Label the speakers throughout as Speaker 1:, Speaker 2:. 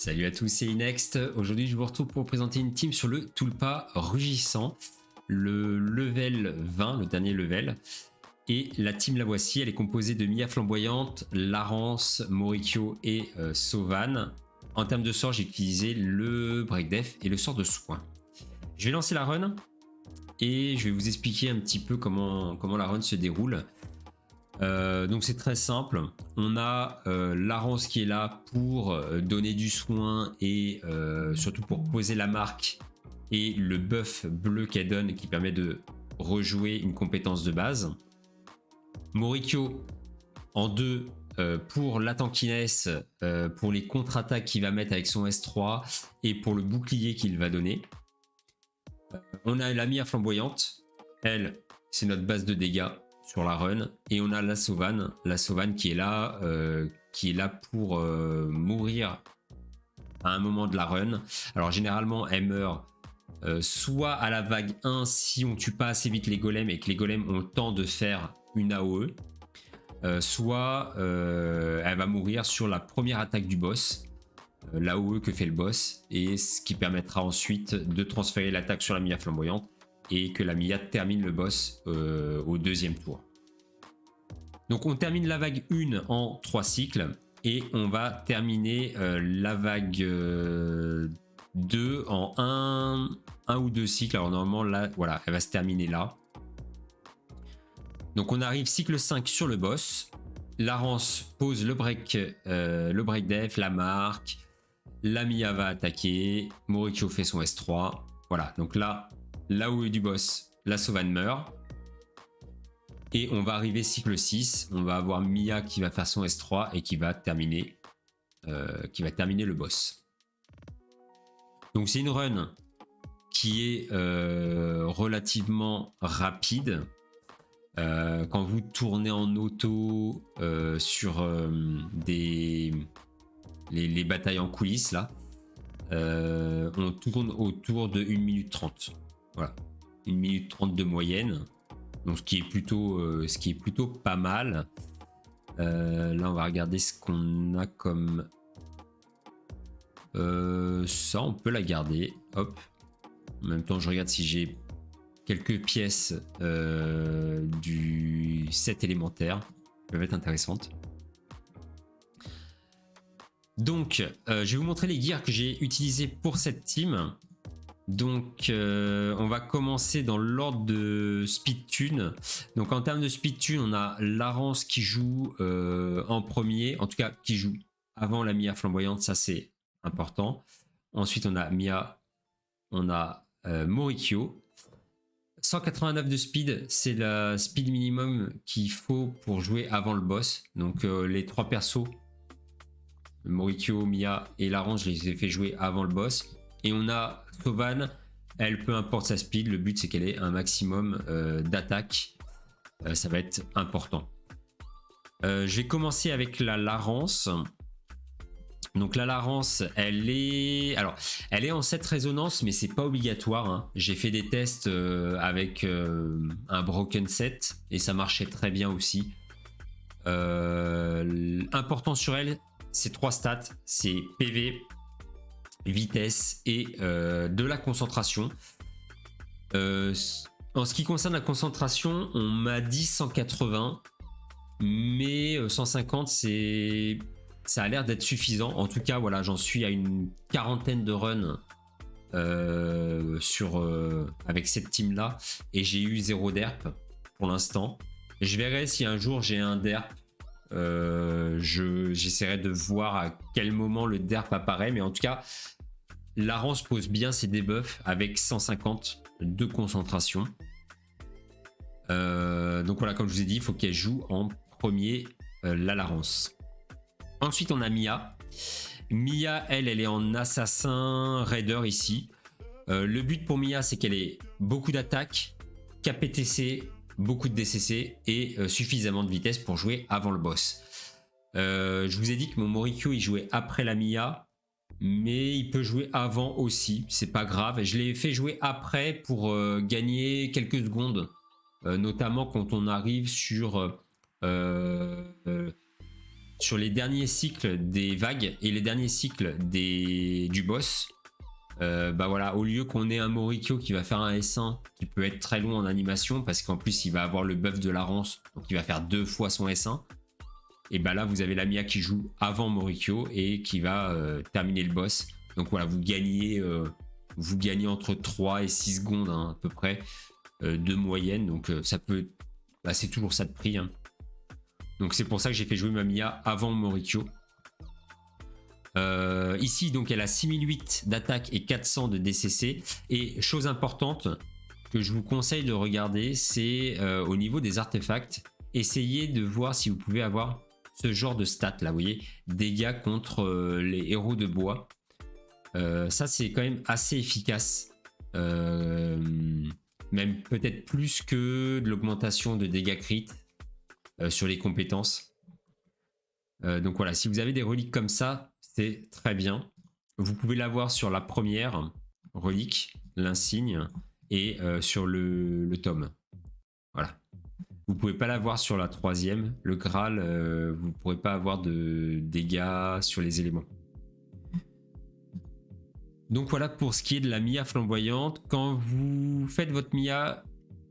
Speaker 1: Salut à tous, c'est Inext. Aujourd'hui, je vous retrouve pour vous présenter une team sur le Tulpa Rugissant, le level 20, le dernier level. Et la team, la voici, elle est composée de Mia Flamboyante, Larence, Morikyo et Sauvan. En termes de sort, j'ai utilisé le Break Def et le sort de soin. Je vais lancer la run et je vais vous expliquer un petit peu comment la run se déroule. Donc c'est très simple, on a Larence qui est là pour donner du soin et surtout pour poser la marque, et le buff bleu qu'elle donne qui permet de rejouer une compétence de base. Morikyo en 2 pour la tankiness, pour les contre-attaques qu'il va mettre avec son S3 et pour le bouclier qu'il va donner. On a la Mia Flamboyante, elle c'est notre base de dégâts sur la run, et on a la Sauvan qui est là pour mourir à un moment de la run. Alors généralement elle meurt soit à la vague 1 si on tue pas assez vite les golems et que les golems ont le temps de faire une AOE, soit elle va mourir sur la première attaque du boss, l'AOE que fait le boss, et ce qui permettra ensuite de transférer l'attaque sur la Mia Flamboyante et que la Mia termine le boss au deuxième tour. Donc on termine la vague 1 en 3 cycles et on va terminer la vague 2 en 1 ou 2 cycles. Alors normalement là, voilà, elle va se terminer là. Donc on arrive cycle 5 sur le boss. Larence pose le break def, la marque. La Mia va attaquer. Morikyo fait son S3. Voilà, donc là où est du boss, la Sauvan meurt. Et on va arriver cycle 6, on va avoir Mia qui va faire son S3 et qui va terminer le boss. Donc c'est une run qui est relativement rapide. Quand vous tournez en auto sur les batailles en coulisses, là, on tourne autour de 1 minute 30. Voilà, 1 minute 30 de moyenne. Donc ce qui est plutôt pas mal. Là on va regarder ce qu'on a comme... ça on peut la garder. Hop. En même temps je regarde si j'ai quelques pièces du set élémentaire qui peuvent être intéressantes. Donc je vais vous montrer les gears que j'ai utilisés pour cette team. Donc on va commencer dans l'ordre de speed tune. Donc en termes de speed tune, on a Larence qui joue en premier, en tout cas qui joue avant la Mia Flamboyante, ça c'est important. Ensuite on a Mia, on a Morikyo. 189 de speed, c'est la speed minimum qu'il faut pour jouer avant le boss. Donc les 3 persos, Morikyo, Mia et Larence, je les ai fait jouer avant le boss. Et on a Sauvan, elle, peu importe sa speed, le but c'est qu'elle ait un maximum d'attaque, ça va être important. Je vais commencer avec la Larence. Donc la Larence, elle est en 7 résonance, mais c'est pas obligatoire, hein. J'ai fait des tests avec un broken set et ça marchait très bien aussi. Important sur elle, c'est 3 stats, c'est PV, vitesse et de la concentration. En ce qui concerne la concentration, on m'a dit 180, mais 150 ça a l'air d'être suffisant. En tout cas voilà, j'en suis à une quarantaine de runs avec cette team là, et j'ai eu 0 derp pour l'instant. Je verrai si un jour j'ai un derp. J'essaierai de voir à quel moment le derp apparaît, mais en tout cas Larence pose bien ses debuffs avec 150 de concentration. Donc voilà, comme je vous ai dit, il faut qu'elle joue en premier la Larence. Ensuite on a Mia. Mia, elle est en assassin raider ici. Le but pour Mia, c'est qu'elle ait beaucoup d'attaques, KPTC, beaucoup de DCC et suffisamment de vitesse pour jouer avant le boss. Je vous ai dit que mon Morikyo il jouait après la Mia, mais il peut jouer avant aussi, c'est pas grave. Je l'ai fait jouer après pour gagner quelques secondes, notamment quand on arrive sur sur les derniers cycles des vagues et les derniers cycles du boss, bah voilà, au lieu qu'on ait un Morikyo qui va faire un S1 qui peut être très long en animation parce qu'en plus il va avoir le buff de la ronce, donc il va faire 2 fois son S1, et bah là vous avez Lamia qui joue avant Morikyo et qui va terminer le boss. Donc voilà, vous gagnez entre 3 et 6 secondes hein, à peu près de moyenne, donc ça peut, bah, c'est toujours ça de prix hein. Donc c'est pour ça que j'ai fait jouer ma Mia avant Morikyo. Ici donc elle a 6008 d'attaque et 400 de DCC, et chose importante que je vous conseille de regarder, c'est au niveau des artefacts, essayez de voir si vous pouvez avoir ce genre de stats là, vous voyez, dégâts contre les héros de bois. Ça c'est quand même assez efficace, même peut-être plus que de l'augmentation de dégâts crit sur les compétences. Donc voilà, si vous avez des reliques comme ça, c'est très bien. Vous pouvez l'avoir sur la première relique, l'insigne, et sur le tome. Voilà. Vous pouvez pas l'avoir sur la troisième, le Graal, vous ne pourrez pas avoir de dégâts sur les éléments. Donc voilà pour ce qui est de la Mia flamboyante. Quand vous faites votre Mia,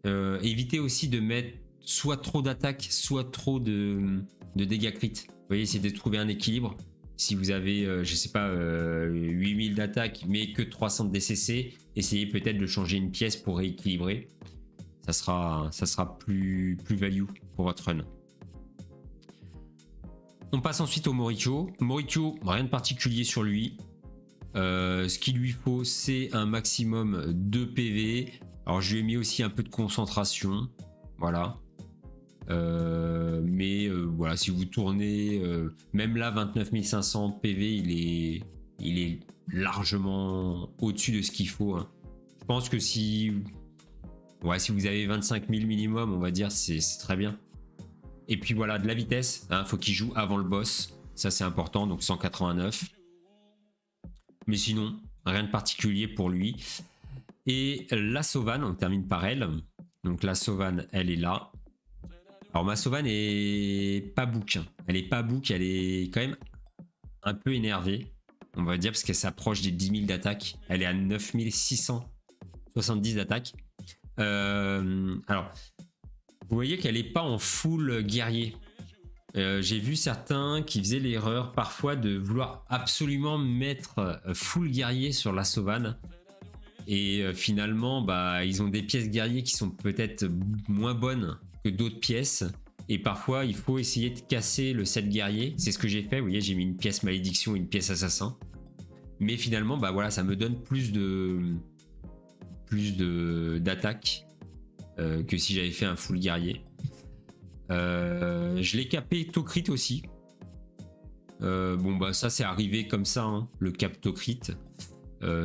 Speaker 1: évitez aussi de mettre soit trop d'attaque, soit trop de dégâts crit. Vous voyez, essayez de trouver un équilibre. Si vous avez, je sais pas, 8000 d'attaque, mais que 300 de DCC, essayez peut-être de changer une pièce pour rééquilibrer. Ça sera plus value pour votre run. On passe ensuite au Morikyo. Morikyo, rien de particulier sur lui. Ce qu'il lui faut, c'est un maximum de PV. Alors je lui ai mis aussi un peu de concentration. Voilà. Mais voilà, si vous tournez même là 29 500 PV, il est largement au-dessus de ce qu'il faut hein. Je pense que si vous avez 25 000 minimum, on va dire, c'est très bien. Et puis voilà, de la vitesse hein, faut qu'il joue avant le boss, ça c'est important, donc 189. Mais sinon rien de particulier pour lui. Et la Sauvane, on termine par elle. Donc la Sauvane, elle est là. Alors ma Sauvane est pas book. Elle est pas book, elle est quand même un peu énervée, on va dire, parce qu'elle s'approche des 10 000 d'attaque. Elle est à 9 670 d'attaque. Alors, vous voyez qu'elle est pas en full guerrier. J'ai vu certains qui faisaient l'erreur parfois de vouloir absolument mettre full guerrier sur la Sauvane. Et finalement, bah, ils ont des pièces guerriers qui sont peut-être moins bonnes que d'autres pièces, et parfois il faut essayer de casser le set guerrier. C'est ce que j'ai fait, vous voyez, j'ai mis une pièce malédiction et une pièce assassin, mais finalement bah voilà, ça me donne plus d'attaque que si j'avais fait un full guerrier. Je l'ai capé Tocrit aussi. Bon bah ça c'est arrivé comme ça hein, le cap Tocrit.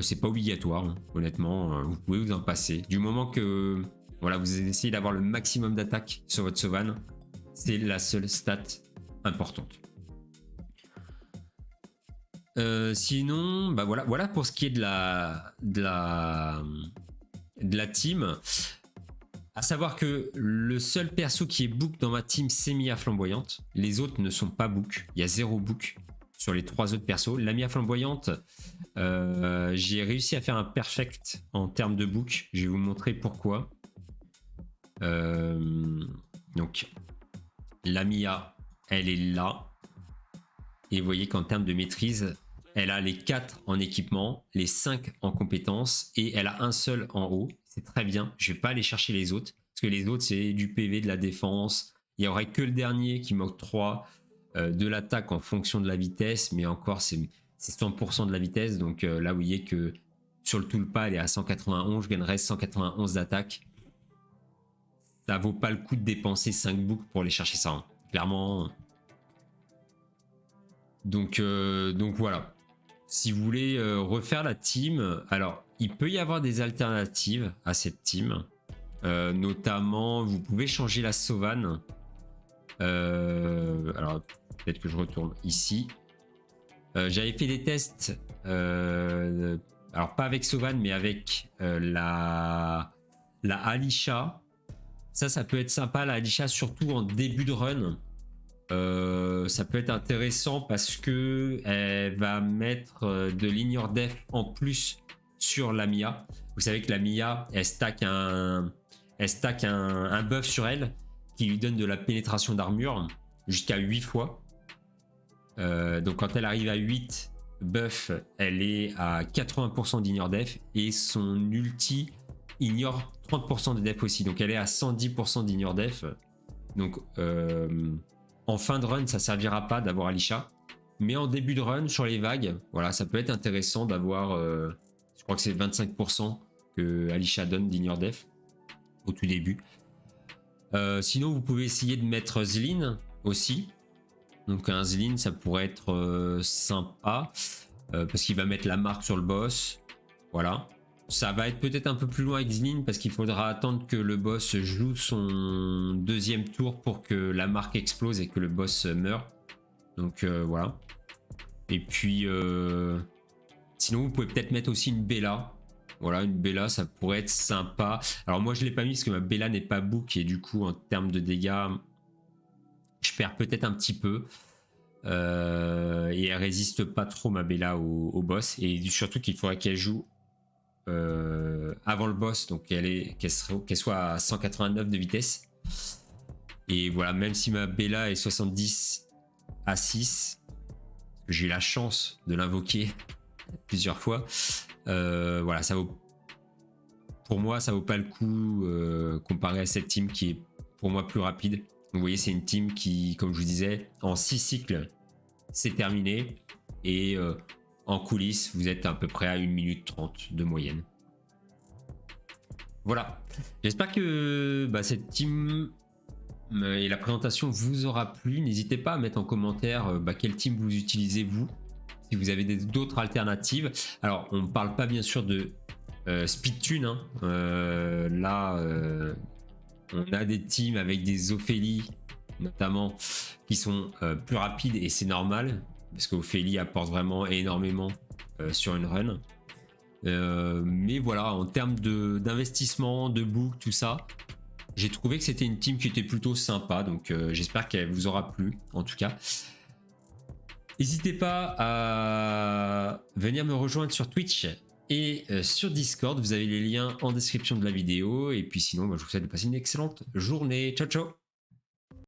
Speaker 1: C'est pas obligatoire hein, honnêtement, vous pouvez vous en passer du moment que voilà, vous essayez d'avoir le maximum d'attaque sur votre Sauvane. C'est la seule stat importante. Sinon, bah voilà pour ce qui est de la team. À savoir que le seul perso qui est book dans ma team, c'est Mia flamboyante. Les autres ne sont pas book. Il y a 0 book sur les 3 autres persos. La Mia flamboyante, j'ai réussi à faire un perfect en termes de book. Je vais vous montrer pourquoi. Donc la Mia, elle est là, et vous voyez qu'en termes de maîtrise, elle a les 4 en équipement, les 5 en compétences, et elle a un seul en haut. C'est très bien, je vais pas aller chercher les autres, parce que les autres c'est du PV, de la défense. Il y aurait que le dernier qui m'octroie de l'attaque en fonction de la vitesse, mais encore c'est 100% de la vitesse. Donc là vous voyez que sur le Tulpa elle est à 191, je gagnerais 191 d'attaque. Ça vaut pas le coup de dépenser 5 books pour aller chercher ça hein. Clairement. Donc voilà, si vous voulez refaire la team, alors il peut y avoir des alternatives à cette team, notamment vous pouvez changer la Sauvane. Alors peut-être que je retourne ici. J'avais fait des tests, alors pas avec Sauvane mais avec la Alisha. Ça peut être sympa, la Alisha, surtout en début de run. Ça peut être intéressant parce que elle va mettre de l'ignore def en plus sur la Mia. Vous savez que la Mia, elle stack un buff sur elle qui lui donne de la pénétration d'armure jusqu'à 8 fois. Donc quand elle arrive à 8 buff, elle est à 80% d'ignore def et son ulti ignore 30% de def aussi. Donc elle est à 110% d'ignore def. Donc en fin de run, ça servira pas d'avoir Alisha. Mais en début de run, sur les vagues, voilà, ça peut être intéressant d'avoir, je crois que c'est 25% que Alisha donne d'ignore def au tout début. Sinon, vous pouvez essayer de mettre Zlin aussi. Donc un Zlin, ça pourrait être sympa parce qu'il va mettre la marque sur le boss. Voilà. Ça va être peut-être un peu plus loin avec Zlin parce qu'il faudra attendre que le boss joue son deuxième tour pour que la marque explose et que le boss meure. Donc voilà. Et puis sinon vous pouvez peut-être mettre aussi une Bella. Voilà, une Bella, ça pourrait être sympa. Alors moi je l'ai pas mis parce que ma Bella n'est pas book et du coup en termes de dégâts, je perds peut-être un petit peu. Et elle résiste pas trop ma Bella au boss. Et surtout qu'il faudrait qu'elle joue avant le boss, donc qu'elle soit à 189 de vitesse. Et voilà, même si ma Bella est 70 à 6, j'ai eu la chance de l'invoquer plusieurs fois. Voilà, ça vaut, pour moi, ça vaut pas le coup comparé à cette team qui est pour moi plus rapide. Donc, vous voyez, c'est une team qui, comme je vous disais, en 6 cycles, c'est terminé. Et en coulisses, vous êtes à peu près à 1 minute 30 de moyenne. Voilà. J'espère que cette team et la présentation vous aura plu. N'hésitez pas à mettre en commentaire quelle team vous utilisez vous. Si vous avez d'autres alternatives. Alors, on ne parle pas bien sûr de Speedtune. Hein. Là, on a des teams avec des Ophélie, notamment, qui sont plus rapides et c'est normal. Parce qu'Ophélie apporte vraiment énormément sur une run. Mais voilà, en termes d'investissement, de book, tout ça, j'ai trouvé que c'était une team qui était plutôt sympa. Donc j'espère qu'elle vous aura plu, en tout cas. N'hésitez pas à venir me rejoindre sur Twitch et sur Discord. Vous avez les liens en description de la vidéo. Et puis sinon, je vous souhaite de passer une excellente journée. Ciao, ciao!